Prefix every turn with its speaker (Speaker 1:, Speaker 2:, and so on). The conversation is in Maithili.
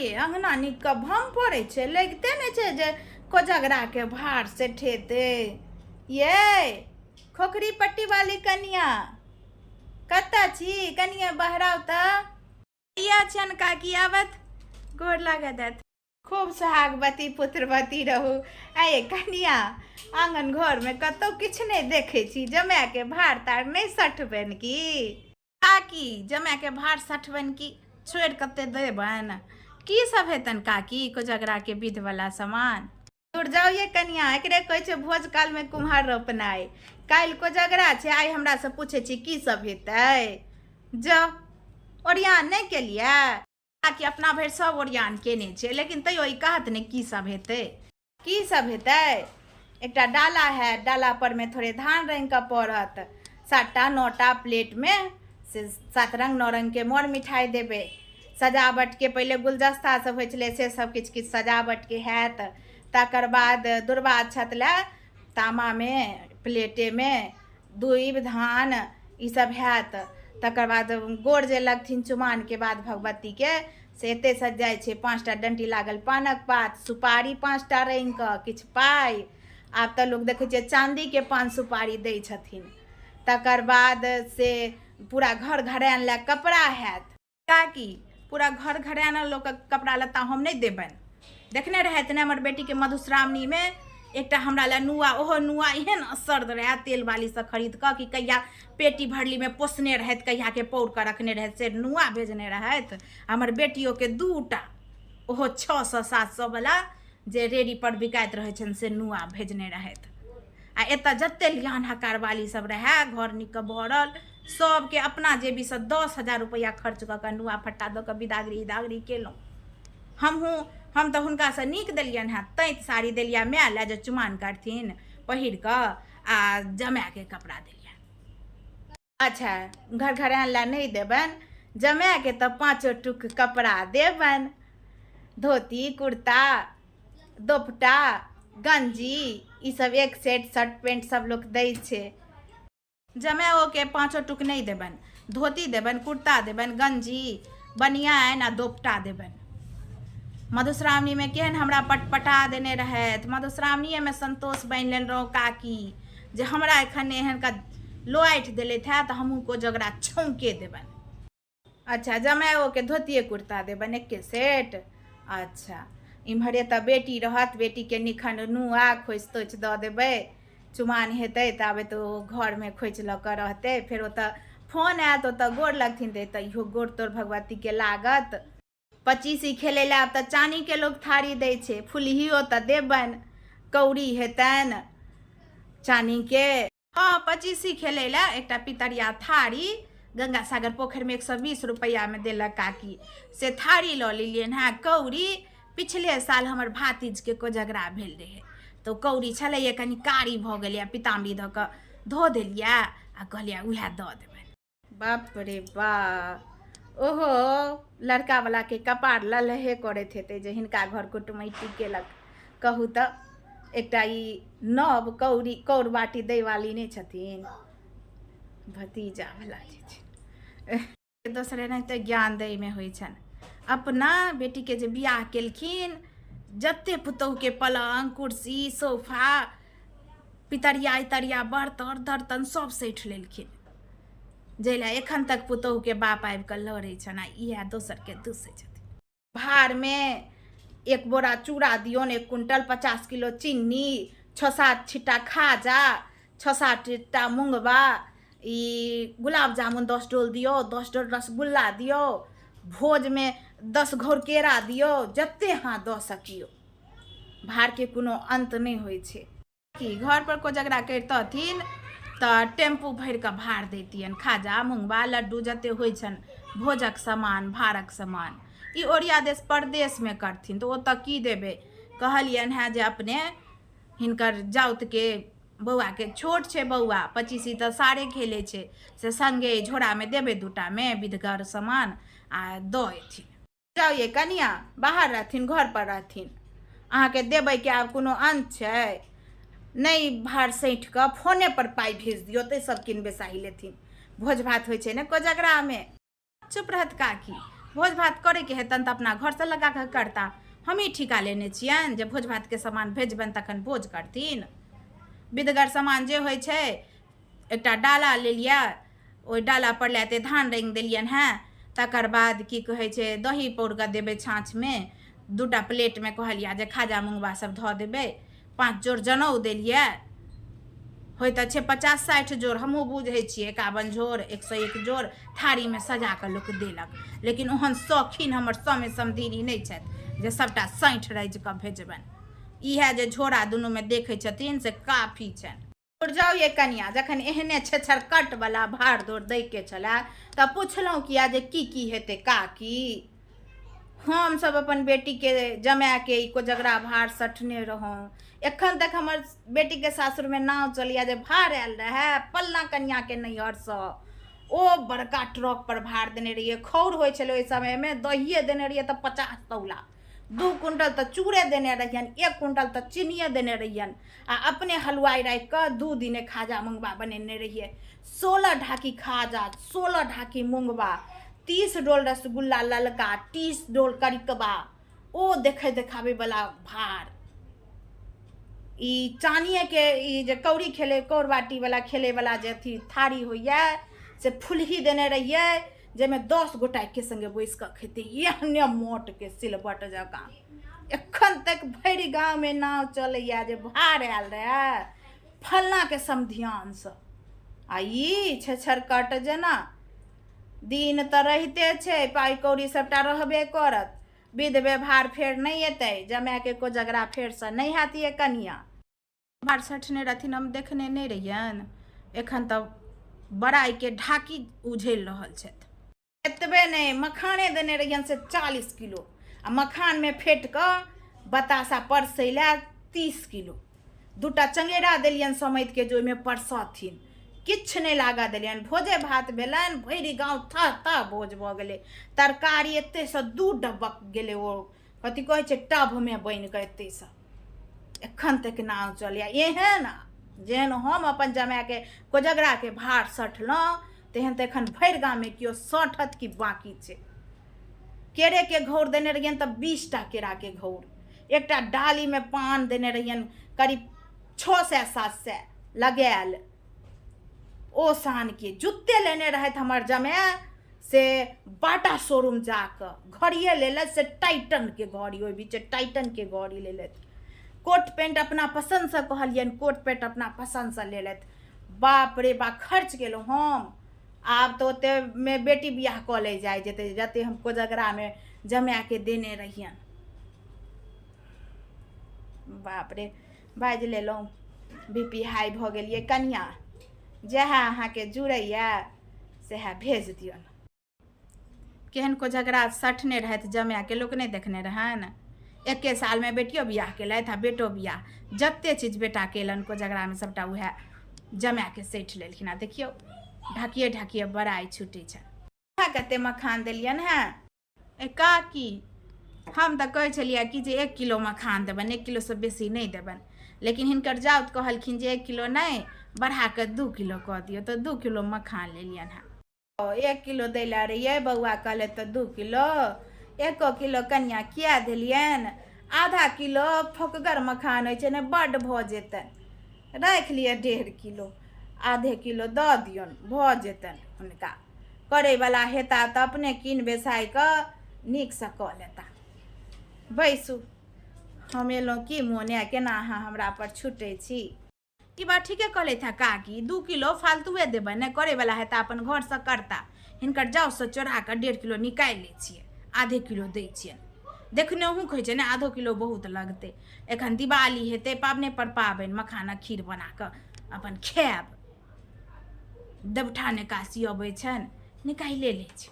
Speaker 1: ये अंगना निक भम पड़े छे, लगते नहीं छे जे कोजगरा के भार से ठेते। ये खोखरी पट्टी वाली कनिया कत्ता छी? कनिया बहराव त या छन काकी आवत गोर लागत। खूब सुहागवती पुत्रवती रहू। आये कनिया आंगन घर में कतौ किछ नहीं देखे छी, जमाय के भार तार नहीं सठबन की? काकी जमाय के भार सठबन की? छोड़ कते देबन? की सब हेतन काकी कोजगरा के विध वाला सामान? दूर जाओ ये कनिया, एकरे कहै छै भोज काल में कुम्हार रोपनाइ। काल कोजगरा छै, आइ हमरा से पूछे छी की सब हेतै। जाओ ओरियान नहीं केलिए कि अपना भर सब ओरियान केने छै, लेकिन तैयो ई कहत ने की सब हेतै। की सब हेतै? एकटा डाला है, डाला पर में थोड़े धान रंग का पड़त, 7टा 9टा प्लेट में से 7 रंग 9 रंग के मोर मिठाई देबे। सजावट के पहले गुलदस्ता सब होइ छलै, से सब किछ सजावट के हैत। तकर बाद दुर्बा अक्षत ला तामा में प्लेटे में दूब धान ई सब हैत। तकर बाद गोड़ जे लगथिन चुमान के बाद भगवती के से एते सजाय छे। 5टा डंटी लागल पानक पात, सुपारी 5टा रंग का, किछ पाई। आब तो लोग देखे छे चांदी के पान सुपारी दै छथिन। तकर बाद से पूरा घर घरान ला कपड़ा हैत। काकी पूरा घर घरान लोग कपड़ा लत्ता हम नहीं देबन। देखने रहत ने हमर बेटी के मधुश्रावणी में एकटा हमरा ला नुआ, ओहो नुआ एहन असर रहे तेल वाली से खरीद के कि कहिया पेटी भरली में पोसने रहत, कहिया के पौर के रखने रहत, से नुआ भेजने रहत। हमर बेटियों के 2टा ओहो 600-700 वाला जे रेडी पर बिकाइत रहे छन से नुआ भेजने रहत। आ एत जते लियान हकार वाली सब रहे घर निक भरल, सबके अपना जेबी से 10,000 रुपया खर्च क के नुआ फट्टा द के बिदागरी केलहुँ। हम तो हुनका से नीक देलियन है, 3 साड़ी देलिया माय ला जे चुमान काटथिन पहिर क, आ जमाय के कपड़ा देलियन। अच्छा घर घरान ला नहीं देबन, जमाय के तो 5 टुक कपड़ा देबन। धोती कुर्ता दोपटा गंजी ई सब एक सेट शर्ट पैंट सब लोग दै छे। जमाओ के 5 टुक नहीं देबन, धोती देबन, कुर्ता देबन, गंजी बनियान आ दोपटा देबन। मधुश्रावणी में केहन हमरा पटपटा देने रहत। मधुश्रावणी में संतोष बन लेन रहो काकी जे हमरा एखन एहन का लोआइठ देले था तो हमू को जगरा छौके देबन। अच्छा जमाओ के धोतिए कुर्ता देबन 1 सेट। अच्छा इम्हरे तो बेटी रहत, बेटी के निखन नुआ खोइच तोइच द देबै, चुमान हेतै ताबे तो घर में खोइच ल के रहते। फिर ओत फोन आयत, ओत गोड़ लगथिन तो इहो गोड़ तोड़ भगवती के लागत। 25 खेले ला तो चानी के लोग थारी दे छे, फुलहियो तो देबन, कौड़ी हेतन चानी के। हाँ 25 खेले ला एकटा पितरिया थारी गंगा सागर पोखर में 120 रुपया में देलक काकी, से थारी ल लियन। हाँ कौड़ी पिछले साल हमर भातीज के कोजगरा भेल रहे तो कौड़ी छलै कनी कारी भ गेलिया, पिताम्बरी ध के धो देलिया आ कहलिया उहे द देबन। बाप रे बा, ओहो लड़का वाला के कपार ललहे करे थे जे हिनका घर कुटुमैती केलक। कहू तो एकटा ई नब कौड़ी कौड़ बाटी दै वाली नहीं छथिन, भतीजा वाला जे दोसरे नहीं तो ज्ञान दै में होइ छन। अपना बेटी के जे बियाह केलखिन, जते पुतोह के पलंग कुर्सी सोफा पितरिया इतरिया बर्तन सब सैठ लेलखिन, जैला एखन तक पुतोह के बाप आबि के लड़े छन आ इहे दोसर के दूसै छथिन। भार में 1 बोरा चूड़ा दियोन, 1 कुंटल 50 किलो चीनी, 6-7 छिट्टा खाजा, 6-7 छिट्टा मुंगबा, ई गुलाब जामुन 10 डोल दियो, 10 डोल रसगुल्ला दियो, भोज में 10 घौर केरा दियो, जते हाँ द सकियो। भार के कोनो अंत नहीं होइ छे। कि घर पर कोजगरा करतथिन तो टेम्पू भर के भार देतियन, खाजा मुंगबा लड्डू जते होइ छन भोजक सामान भारक सामान। ई ओरिया देश परदेश में करथिन तो ओत की देबे। कहलियन है जे अपने हिनकर जाउत के बौआ के छोट छे बौआ 25 तो सारे खेले छे, से संगे झोरा में देबे 2टा में विधगर सामान आ द एथिन। जाओ ये कनिया बाहर रहथिन घर पर रहथिन, अहाँ के देबे के आब कोनो अंत छे? नहीं भार सैठ के फोने पर पाई भेज दियो तो सब किन बेसाही लेथिन। भोज भात होइ छे ने कोजगरा में। चुप रहत काकी, भोज भात करैके हेतनि तऽ अपना घरसँ लगा कऽ करता। हमही ठिका लेने छियनि जे भोज भातके सामान भेजबनि तखन भोज करथिन। विधगर सामान जे होइ छै, एकटा डाला लेलिए, ओहि डाला पर लेते धान रंगि देलियनि हैं, तकर बाद की कहै छै दही पौर कऽ देबै छाँछमे, 2टा प्लेटमे कहलिए जे खाजा मुँगबा सब धऽ देबै, 5 जोड़ जनउ देलिए, होइ तऽ छै 50-60 जोड़, हमहूँ बुझै छियै 51 जोड़ 101 जोड़ थारीमे सजा कऽ लोक देलक। लेकिन ओहन शौकीन हमर समय समधिनी नहि छथि जे सभटा सैँठ राजि कऽ भेजबनि। इएह जे झोरा दुनूमे देखै छथिन से काफी छनि। उड़ जाउ ये कनिया, जखन एहने छेछरकटवला भाड़ दौड़ दैके छलै तऽ पुछलहुँ किया जे की हेतै काकी। हमसब अपन बेटीके जमायके ई कोजगरा भाड़ सठने रहौं। एखन तक हमर बेटीके सासुरमे नाव चलिया जे भाड़ आयल रहै फल्लाँ कनियाँके नैहरसँ, ओ बड़का ट्रक पर भाड़ देने रहिए। खौर होइ छलै ओहि समयमे, दहिए देने रहिए तऽ 50 तौला, 2 क्विंटल तऽ चूड़े देने रहियनि, 1 क्विंटल तऽ चीनिये देने रहियनि, आ अपने हलवाई राखि कऽ 2 दिने खाजा मुँगबा बनेने रहिए। 16 ढाकी खाजा, 16 ढाकी मुँगबा, 30 डोल रसगुल्ला ललका, 30 डोल करिकबा, ओ देखाबे वाला भाड़। ई चानिये के ई जे कौड़ी खेले, कौड़ बाटी वाला खेले वाला जे अथी थारी होइए से फुलही देने रहिए, जाहिमे 10 गोटा के संगे बैस कऽ खेते, एहने मोट के सिलबट जकाँ। एखन तक भरि गाँवमे नाव चलैया जे भाड़ आयल रहे फल्लाँ के समधियानसँ। आ ई छेछरकट जेना दिन तऽ रहिते छै, पाइ कौड़ी सबटा रहबे करत, विध व्यवहार फेर नहीं एतै, जमायके कोजगरा फेरसँ नहीं हैत ये कनिया। भाड़ सठने रहथिन, हम देखने नहीं रहियनि, एखन तऽ बड़ाइके ढाकी उझैल रहल छथि। एतबे नहीं, मखाने देने रहियनि से 40 किलो, आ मखानमे फेट कऽ बतासा परसै लए 30 किलो, 2टा चंगेरा देलियनि समैत के जे ओहिमे परसथिन, किछु नहीं लागऽ देलियनि। भोजे भात भेलनि, भरि गाँव था भोज भऽ गेलै। तरकारी एतेसँ 2 डब्बक गेलै, ओ कथी कहै छै टबमे बनि कऽ एतेसँ। एखन तक नाव चलिया एहन जेहन हम अपन जमायके कोजगराके भाड़ सठलहुँ तेहन तऽ एखन भरि गाँवमे केओ सठत कि बाकी छै। केरेके घौर देने रहियनि तऽ 20टा केराके घौर, एकटा डालीमे पान देने रहियनि करीब 600-700 लगायल। ओ सानके जुत्ते लेने रहथि हमर जमाय से बाटा शोरूम जाकऽ, घड़िए लेलथि से टाइटनके घड़ी, ओहि बीचे टाइटनके घड़ी लेलथि। कोट पैंट अपना पसन्दसँ कहलियनि, कोट पैंट अपना पसन्दसँ लेलथि। बाप रे बाप खर्च केलहुँ हम। आब तऽ ओतेकमे बेटी बियाह कऽ ले जाइ जेतै जते हम कोजगरामे जमायके देने रहियनि। बाप रे, बाजि लेलहुँ, BP हाई भऽ गेलियै कनिया। जएह अहाँके जुड़ैया सएह भेज दियौन। केहन कोजगरा सठने रहथि जमायके, लोक नहीं देखने रहनि। 1 सालमे बेटियो बियाह केलथि आ बेटो बियाह, जते चीज बेटा केलनि कोजगरामे सबटा उएह जमायके सठि लेलखिन। आ देखियौ ढाकिए बड़ाइ छुटै छनि। कते मखान देलियनि हैं काकी, हम तऽ कहै छलियै कि जे 1 किलो मखान देबनि, 1 किलोसँ बेसी नहीं देबनि, लेकिन हिनकर जाउत कहलखिन जे 1 किलो नहीं बढ़ा कऽ 2 किलो कऽ दियौ, तऽ 2 किलो मखान लेलियनि हैं। 1 किलो दै लए रहियै, बौआ कहले तऽ 2 किलो, 1 किलो कनिया किया देलियनि? आधा किलो फोकगर मखान होइ छै ने, बड्ड भऽ जेतनि, राखि लिअ 1.5 किलो, आधे किलो दऽ दियौन, भऽ जेतनि। हुनका करैवला हेता तऽ अपने कीन बेसाइ कऽ नीकसँ कऽ लेता। बैसू, हम एलहुँ कि मोने, केना अहाँ हमरा पर छुटै छी। ई बात ठीके कहलथि हैं काकी, 2 किलो फालतूए देबै, नहि करैवला हेता अपन घरसँ करता। हिनकर जाउसँ चोरा कऽ 1.5 किलो निकालि लै छियै, आधे किलो दै छियनि। देखनेहु कहै छै ने आधो किलो बहुत लगतै। एखन दिवाली हेतै, पाबने पर पाबनि, मखानक खीर बना कऽ अपन खायब। देवठा निकासी अबै छनि, निकाले लै छै।